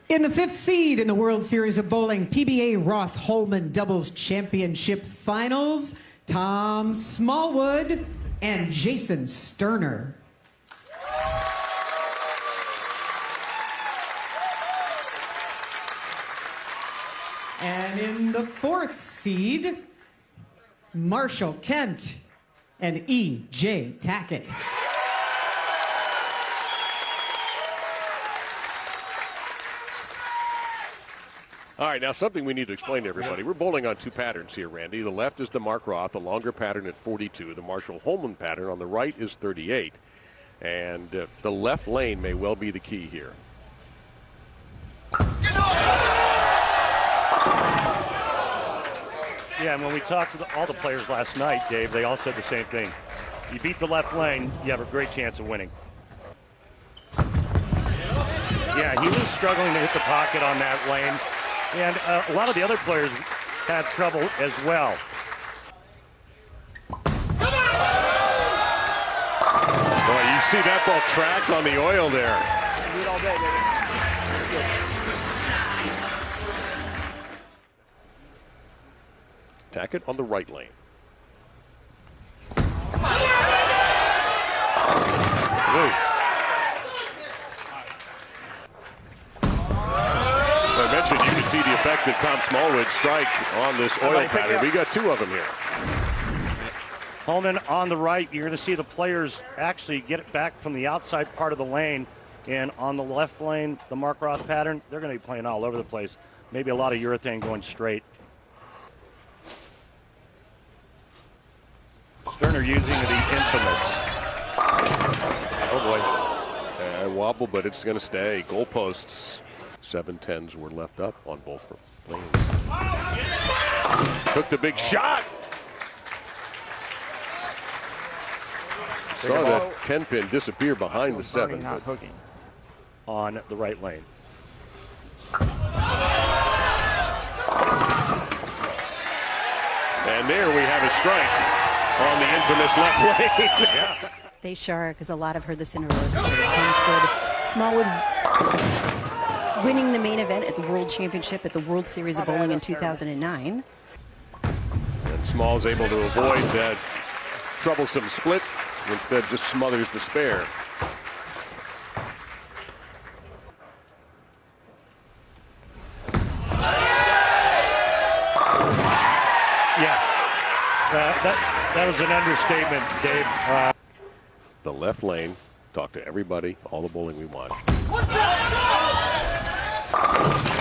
In the 5th seed in the World Series of Bowling, PBA Roth Holmen Doubles Championship Finals, Tom Smallwood and Jason Sterner. And in the 4th seed, Marshall Kent and EJ Tackett. All right, now something we need to explain to everybody. We're bowling on two patterns here, Randy. The left is the Mark Roth, the longer pattern at 42. The Marshall Holman pattern on the right is 38. And the left lane may well be the key here. Yeah, and when we talked to all the players last night, Dave, they all said the same thing. You beat the left lane, you have a great chance of winning. Yeah, he was struggling to hit the pocket on that lane. And a lot of the other players had trouble as well. Boy, you see that ball track on the oil there. Lead all day, baby. Tackett on the right lane. Ooh. I mentioned you can see the effect that Tom Smallwood strike on this oil pattern. We got two of them here. Holman on the right, you're going to see the players actually get it back from the outside part of the lane. And on the left lane, the Mark Roth pattern, they're going to be playing all over the place. Maybe a lot of urethane going straight. Sterner using the infamous. Oh boy. Wobble, but it's going to stay. Goalposts. 7-10s were left up on both lanes. Took the big shot. Saw that 10-pin disappear behind the 7. Not hooking. On the right lane. And there we have a strike on the infamous left lane. Yeah. They sure, because a lot have heard this in a row story. Smallwood winning the main event at the World Championship at the World Series of Bowling in 2009. And Small's able to avoid that troublesome split. Instead, just smothers the spare. Yeah, that was an understatement, Dave. The left lane. Talk to everybody, all the bowling we watched.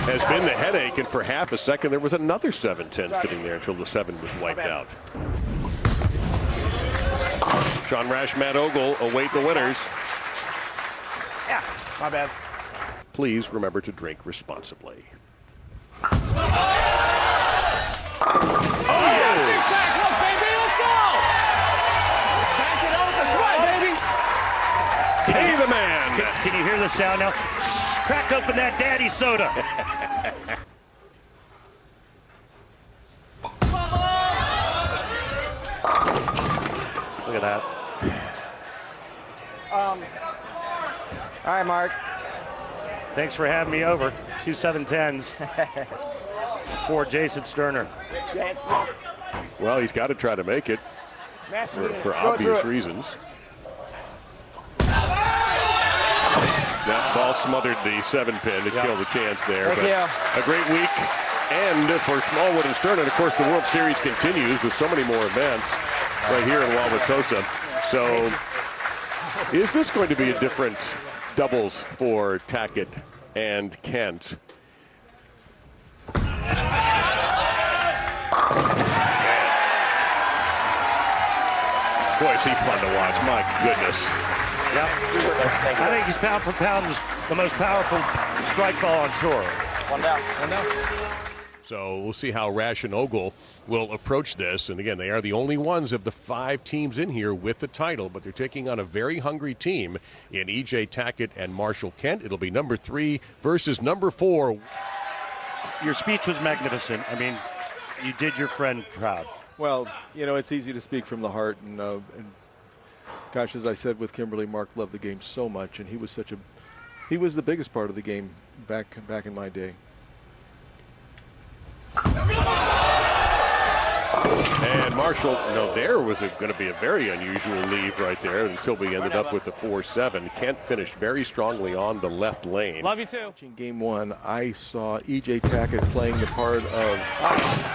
Has been the headache, and for half a second there was another 7-10 sitting there until the 7 was wiped out. Sean Rash, Matt Ogle await the winners. Yeah, my bad. Please remember to drink responsibly. Oh, yes! Look, baby, let's go! Back it open, come on, baby! Hey, the man! Can you hear the sound now? Crack open that daddy soda. Look at that. All right, Mark. Thanks for having me over. 2 7-10s for Jason Sterner. Well, he's got to try to make it for obvious reasons. That ball smothered the 7-pin to kill the chance there. But a great week. And for Smallwood and Sterner, and of course, the World Series continues with so many more events right here in Wauwatosa. So is this going to be a different doubles for Tackett and Kent? Boy, is he fun to watch. My goodness. Yep. I think he's pound for pound the most powerful strike ball on tour. One down. One down. So we'll see how Rash and Ogle will approach this. And again, they are the only ones of the 5 teams in here with the title, but they're taking on a very hungry team in EJ Tackett and Marshall Kent. It'll be number 3 versus number 4. Your speech was magnificent. I mean, you did your friend proud. Well, you know, it's easy to speak from the heart. And gosh, as I said with Kimberly, Mark loved the game so much, and he was such a He was the biggest part of the game back in my day. And Marshall, there was going to be a very unusual leave right there until we ended up with the 4-7. Kent finished very strongly on the left lane. Love you too. In game 1, I saw EJ Tackett playing the part of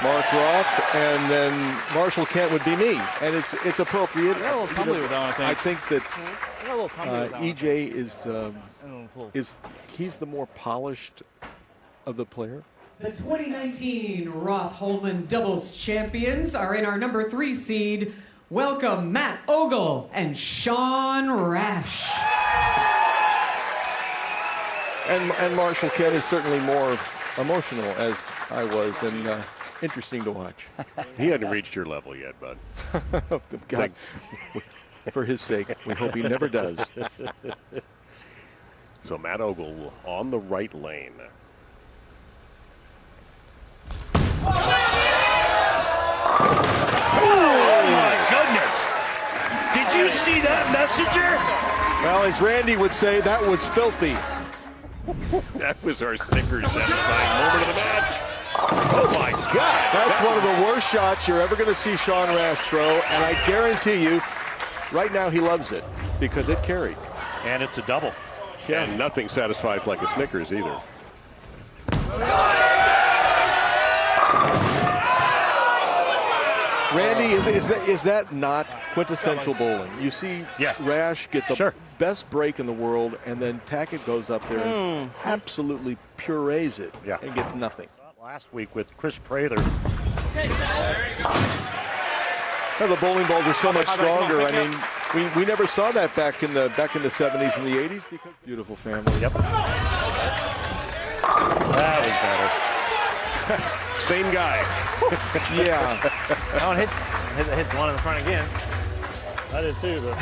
Mark Roth, and then Marshall Kent would be me, and it's appropriate. A little tumbly with that one, I think that EJ he's the more polished of the player. The 2019 Roth Holmen Doubles Champions are in our number 3 seed. Welcome Matt Ogle and Shawn Rash. And Marshall Kent is certainly more emotional, as I was, and interesting to watch. He hadn't reached your level yet, bud. God, for his sake, we hope he never does. So Matt Ogle on the right lane. Oh my goodness! Did you see that, Messenger? Well, as Randy would say, that was filthy. That was our Snickers satisfying moment of the match. Oh my God! That's one of the worst shots you're ever going to see Shawn Rash throw, and I guarantee you, right now he loves it because it carried. And it's a double. Yeah. And nothing satisfies like a Snickers either. Randy, is that not quintessential bowling? You see Rash get the best break in the world, and then Tackett goes up there and absolutely purees it and gets nothing. Last week with Chris Prather. The bowling balls are so much stronger. I mean, we never saw that back in the 70s and the 80s because beautiful family. Yep. That was better. Same guy. Yeah. That one hit the one in the front again. I did too, but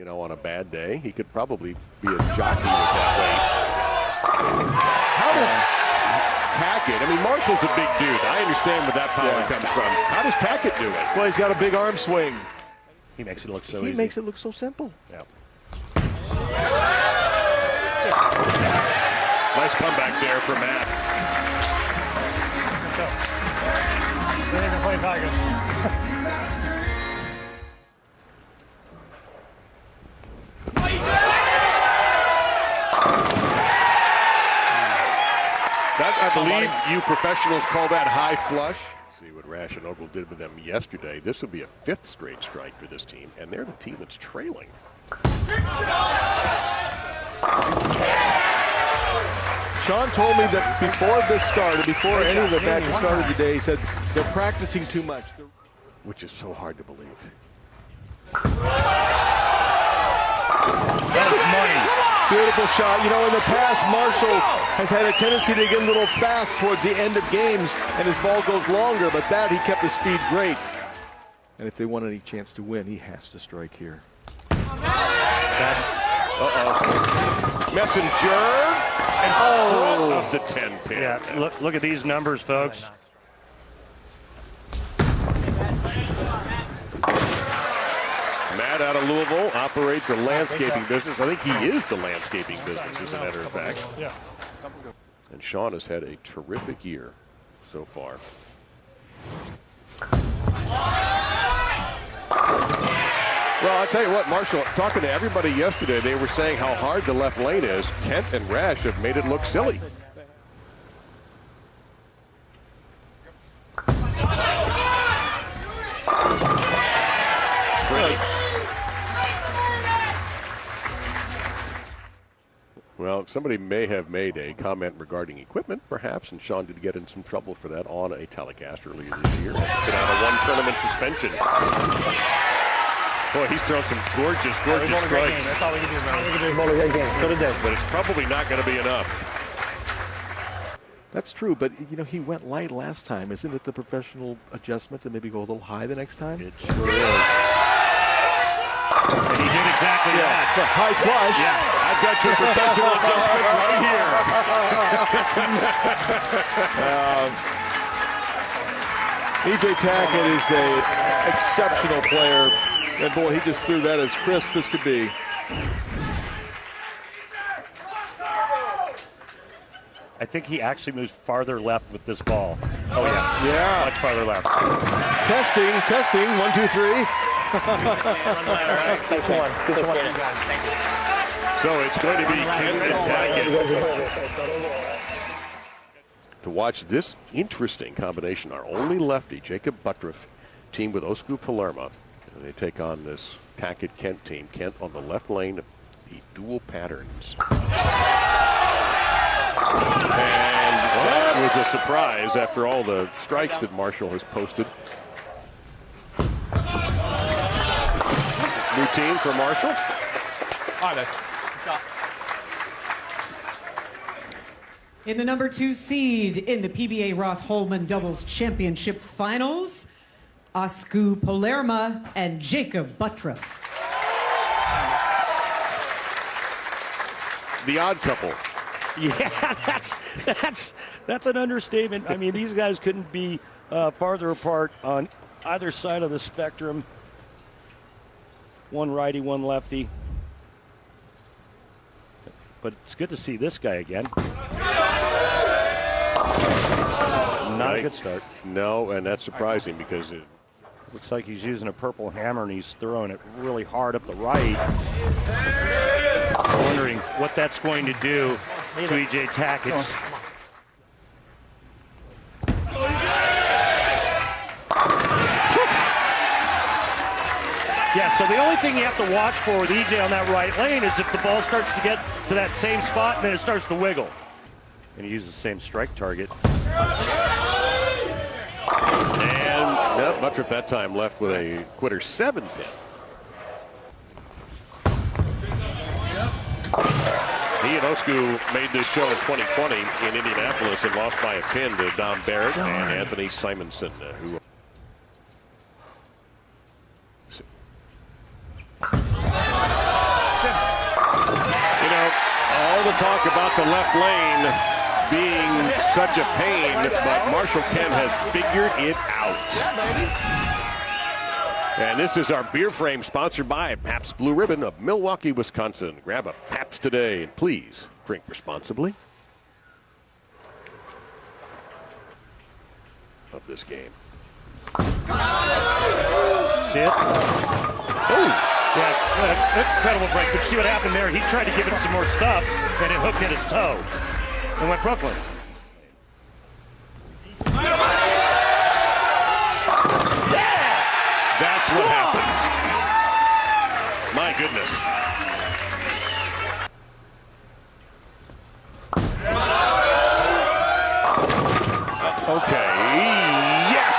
On a bad day, he could probably be a jockey with that way. How does Tackett? I mean, Marshall's a big dude. I understand where that power comes from. How does Tackett do it? Well, he's got a big arm swing. He makes it look so easy. He makes it look so simple. Yeah. Nice comeback there for Matt. I believe you professionals call that high flush. See what Rash and Ogle did with them yesterday. This will be a 5th straight strike for this team, and they're the team that's trailing. Shawn told me that before this started, before any of the matches started today, he said they're practicing too much. Which is so hard to believe. Beautiful shot. In the past, Marshall has had a tendency to get a little fast towards the end of games, and his ball goes longer, but he kept his speed great. And if they want any chance to win, he has to strike here. Messenger. And front of the 10 pin. Yeah, look at these numbers, folks. Matt out of Louisville operates a landscaping business. I think he is the landscaping business, as a matter of fact. Yeah. And Shawn has had a terrific year so far. Well, I'll tell you what, Marshall, talking to everybody yesterday, they were saying how hard the left lane is. Kent and Rash have made it look silly. Well, somebody may have made a comment regarding equipment, perhaps, and Shawn did get in some trouble for that on a telecast earlier this year. Been on a 1-tournament suspension. Boy, he's thrown some gorgeous strikes. That's all we can do, man. So did they. But it's probably not going to be enough. That's true, but he went light last time. Isn't it the professional adjustment to maybe go a little high the next time? It sure is. And he did exactly that. The high flush. Yeah, I've got your professional adjustment right here. EJ Tackett is an exceptional player. And boy, he just threw that as crisp as could be. I think he actually moves farther left with this ball. Oh, yeah. Yeah. Much farther left. Testing. 1, 2, 3. So it's going to be Kent EJ Tackett. To watch this interesting combination, our only lefty, Jakob Butturff, team with Osku Palermaa. And they take on this Tackett Kent team. Kent on the left lane, the dual patterns. And that was a surprise after all the strikes that Marshall has posted. Routine for Marshall. In the number 2 seed in the PBA Roth Holmen Doubles Championship Finals, Osku Palermaa and Jakob Butturff. The odd couple. Yeah, that's an understatement. I mean, these guys couldn't be farther apart on either side of the spectrum. One righty, one lefty. But it's good to see this guy again. Not a good start. No, and that's surprising because it looks like he's using a purple hammer and he's throwing it really hard up the right. I'm wondering what that's going to do to EJ Tackett's. Yeah, so the only thing you have to watch for with EJ on that right lane is if the ball starts to get to that same spot and then it starts to wiggle. And he uses the same strike target. And Butturff that time left with a quitter 7 pin. He and Osku made this show in 2020 in Indianapolis and lost by a pin to Don Barrett and Anthony Simonson, who all the talk about the left lane being such a pain, but Marshall Kent has figured it out. And this is our beer frame sponsored by Pabst Blue Ribbon of Milwaukee, Wisconsin. Grab a Pabst today and please drink responsibly. Of this game. See it? Oh! Yeah, incredible break. But see what happened there? He tried to give it some more stuff, and it hooked at his toe. And went Brooklyn. That's what happens. My goodness. Okay. Yes!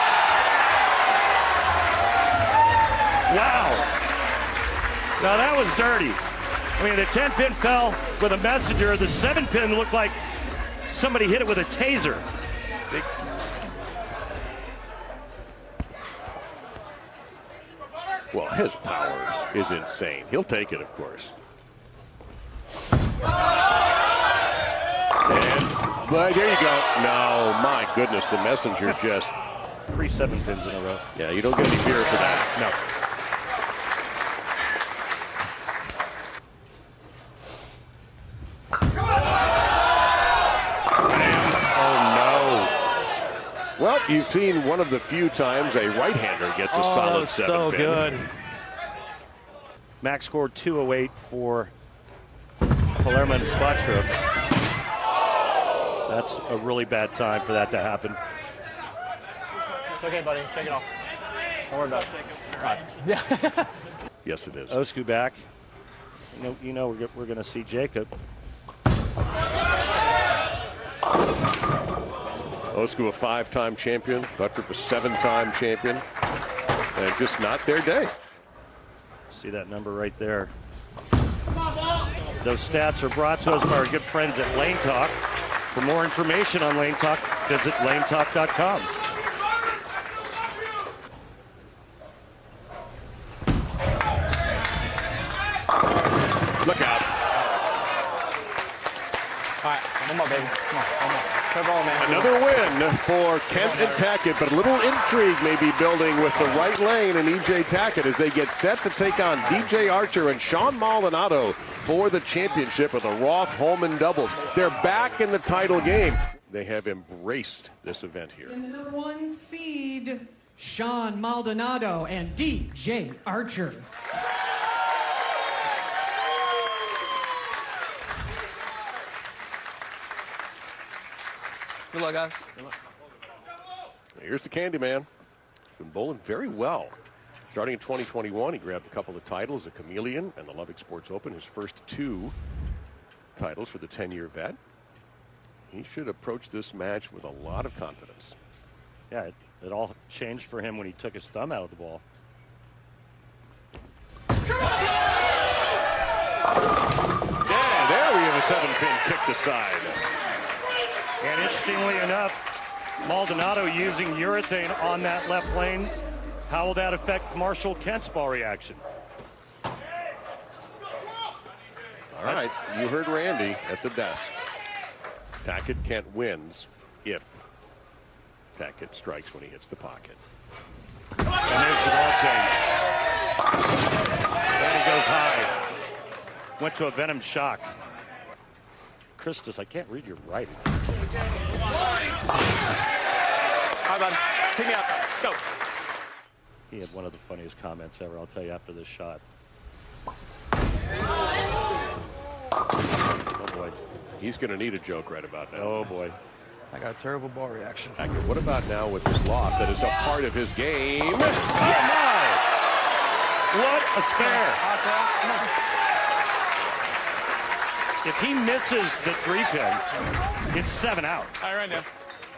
Wow. Now that was dirty. I mean, the 10-pin fell with a messenger. The 7-pin looked like somebody hit it with a taser. Well, his power is insane. He'll take it, of course. But there you go. No, my goodness, the messenger just 3 7-pins in a row. Yeah, you don't get any beer for that. No. Well, you've seen one of the few times a right-hander gets a solid 7-pin. So good. Max scored 208 for Palermaa and Butturff. That's a really bad time for that to happen. It's okay, buddy. Shake it off. Don't worry about it. All right. Yeah. Yes, it is. Osku back. You know we're going to see Jakob. Osku a 5-time champion, Butturff a 7-time champion, and just not their day. See that number right there. Those stats are brought to us by our good friends at Lane Talk. For more information on Lane Talk, visit lanetalk.com. Look out. All right, one more, baby. Another win for Kent and Tackett, but a little intrigue may be building with the right lane and EJ Tackett as they get set to take on DJ Archer and Shawn Maldonado for the championship of the Roth Holmen doubles. They're back in the title game. They have embraced this event here. In the number 1 seed, Shawn Maldonado and DJ Archer. Good luck, guys. Here's the Candyman. He's been bowling very well. Starting in 2021, he grabbed a couple of titles, the Chameleon and the Lubbock Sports Open, his first 2 titles for the 10-year vet. He should approach this match with a lot of confidence. Yeah, it all changed for him when he took his thumb out of the ball. Yeah, there we have a 7-pin kicked aside. And interestingly enough, Maldonado using urethane on that left lane. How will that affect Marshall Kent's ball reaction? All right, you heard Randy at the desk. Tackett Kent wins if Tackett strikes when he hits the pocket. And there's the ball change. And he goes high. Went to a Venom shock. Christus, I can't read your writing. All right, bud. Pick me up. Go. He had one of the funniest comments ever, I'll tell you, after this shot. Oh, boy. He's going to need a joke right about now. Oh, boy. I got a terrible ball reaction. Tackett, what about now with this loft that is a part of his game? Oh, my! What a spare. If he misses the 3-pin, it's 7 out. All right, now.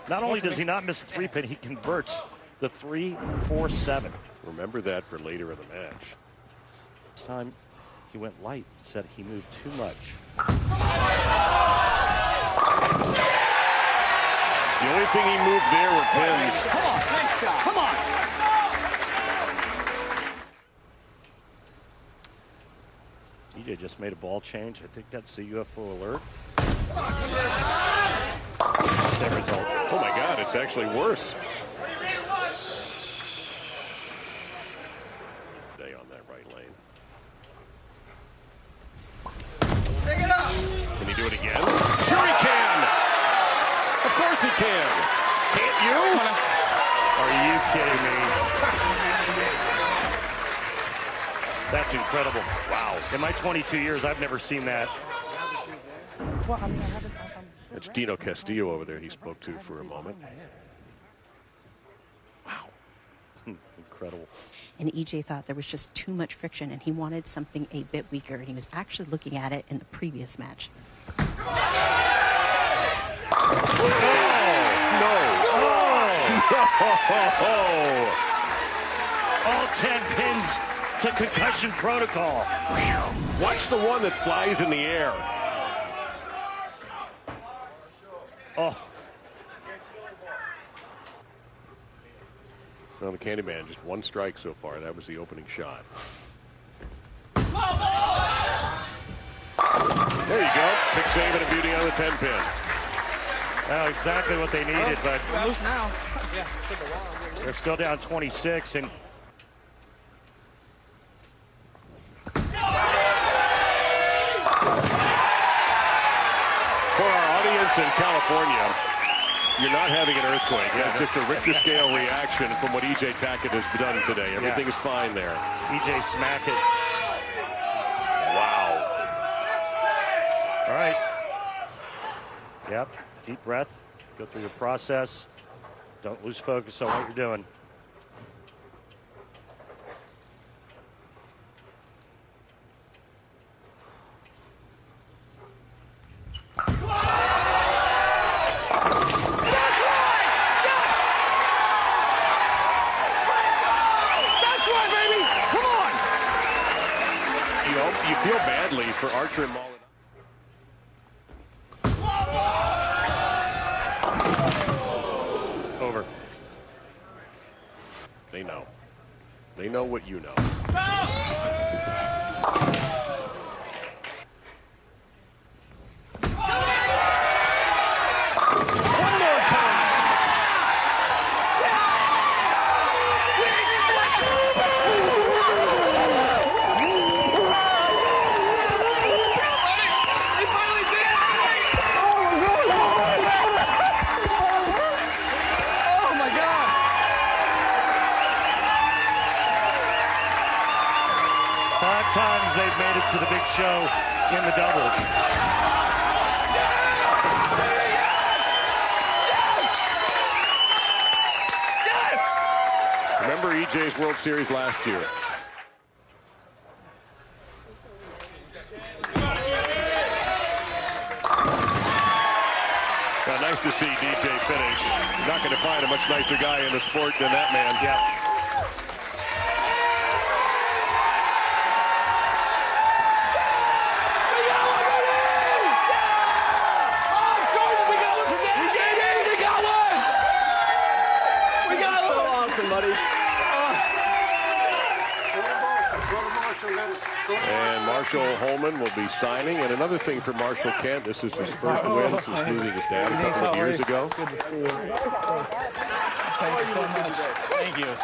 Not only does he not miss the 3-pin, he converts the 3-4-7. Remember that for later in the match. This time he went light, said he moved too much. The only thing he moved there were pins. Come on, nice shot. Come on. EJ just made a ball change. I think that's the UFO alert. Same result. Oh my God, it's actually worse. Stay on that right lane. Pick it up. Can he do it again? Sure he can! Of course he can! Can't you? Are you kidding me? That's incredible. Wow. In my 22 years, I've never seen that. It's Dino Castillo over there he spoke to for a moment. Wow. Incredible. And EJ thought there was just too much friction and he wanted something a bit weaker. And he was actually looking at it in the previous match. No! All 10 pins to concussion protocol. Watch the one that flies in the air. Oh. Well, the Candyman, just 1 strike so far. That was the opening shot. There you go. Big save and a beauty on the 10-pin. Well, exactly what they needed, but We're loose now. Yeah, they're still down 26. And for our audience in California, you're not having an earthquake. It's just a Richter scale reaction from what EJ Tackett has done today. Everything is fine there. EJ smack it. Wow. All right. Yep. Deep breath. Go through your process. Don't lose focus on what you're doing. You feel badly for Archer and Maldonado. Over. They know. They know what you know. One more time. Oh my God. 5 times they've made it to the big show in the doubles. Remember EJ's World Series last year. Nice to see DJ finish. You're not going to find a much nicer guy in the sport than that man. Yeah. And Marshall Holman will be signing. And another thing for Marshall Kent, this is his first win since losing his dad a couple of years ago. Good to see you. Thank you so much. Thank you.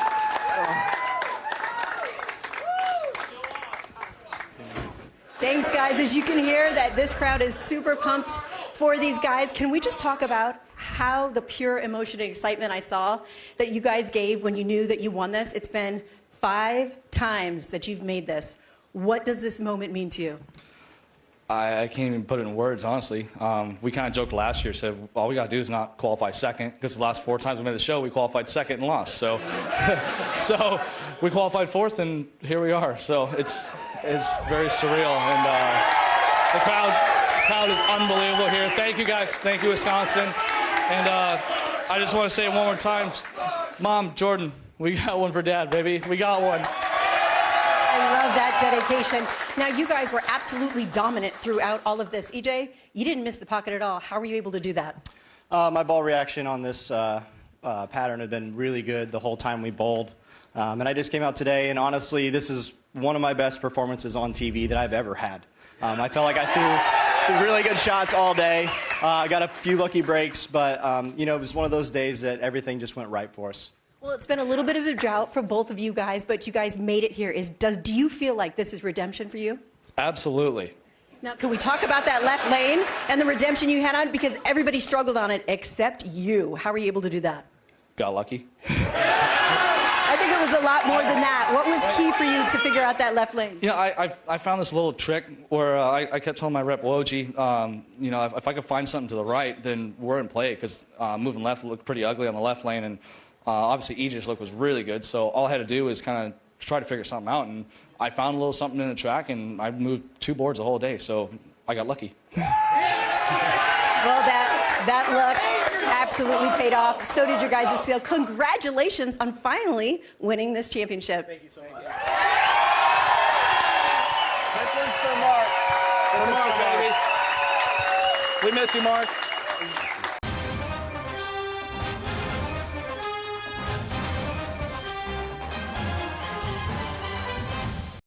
Thanks, guys. As you can hear, that this crowd is super pumped for these guys. Can we just talk about how the pure emotion and excitement I saw that you guys gave when you knew that you won this? It's been 5 times that you've made this. What does this moment mean to you? I can't even put it in words, honestly. We kind of joked last year, said all we got to do is not qualify second, because the last 4 times we made the show, we qualified second and lost. So, so we qualified 4th, and here we are. So it's very surreal, and the crowd is unbelievable here. Thank you, guys. Thank you, Wisconsin. And I just want to say it one more time, Mom, Jordan, we got one for Dad, baby. We got one. I love that dedication. Now, you guys were absolutely dominant throughout all of this. EJ, you didn't miss the pocket at all. How were you able to do that? My ball reaction on this pattern had been really good the whole time we bowled. And I just came out today, and honestly, this is one of my best performances on TV that I've ever had. I felt like I threw really good shots all day. I got a few lucky breaks, but you know, it was one of those days that everything just went right for us. Well, it's been a little bit of a drought for both of you guys, but you guys made it here. Do you feel like this is redemption for you? Absolutely. Now, can we talk about that left lane and the redemption you had on it? Because everybody struggled on it except you. How were you able to do that? Got lucky. I think it was a lot more than that. What was key for you to figure out that left lane? You know, I found this little trick where I kept telling my rep, Woj, you know, if I could find something to the right, then we're in play, because moving left looked pretty ugly on the left lane, and obviously EJ's look was really good, so all I had to do was kind of try to figure something out, and I found a little something in the track, and I moved 2 boards the whole day, so I got lucky. Well, that luck absolutely paid off. So did your guys' skill. Congratulations on finally winning this championship. Thank you so much. This one's for Mark. For Mark, baby. We miss you, Mark.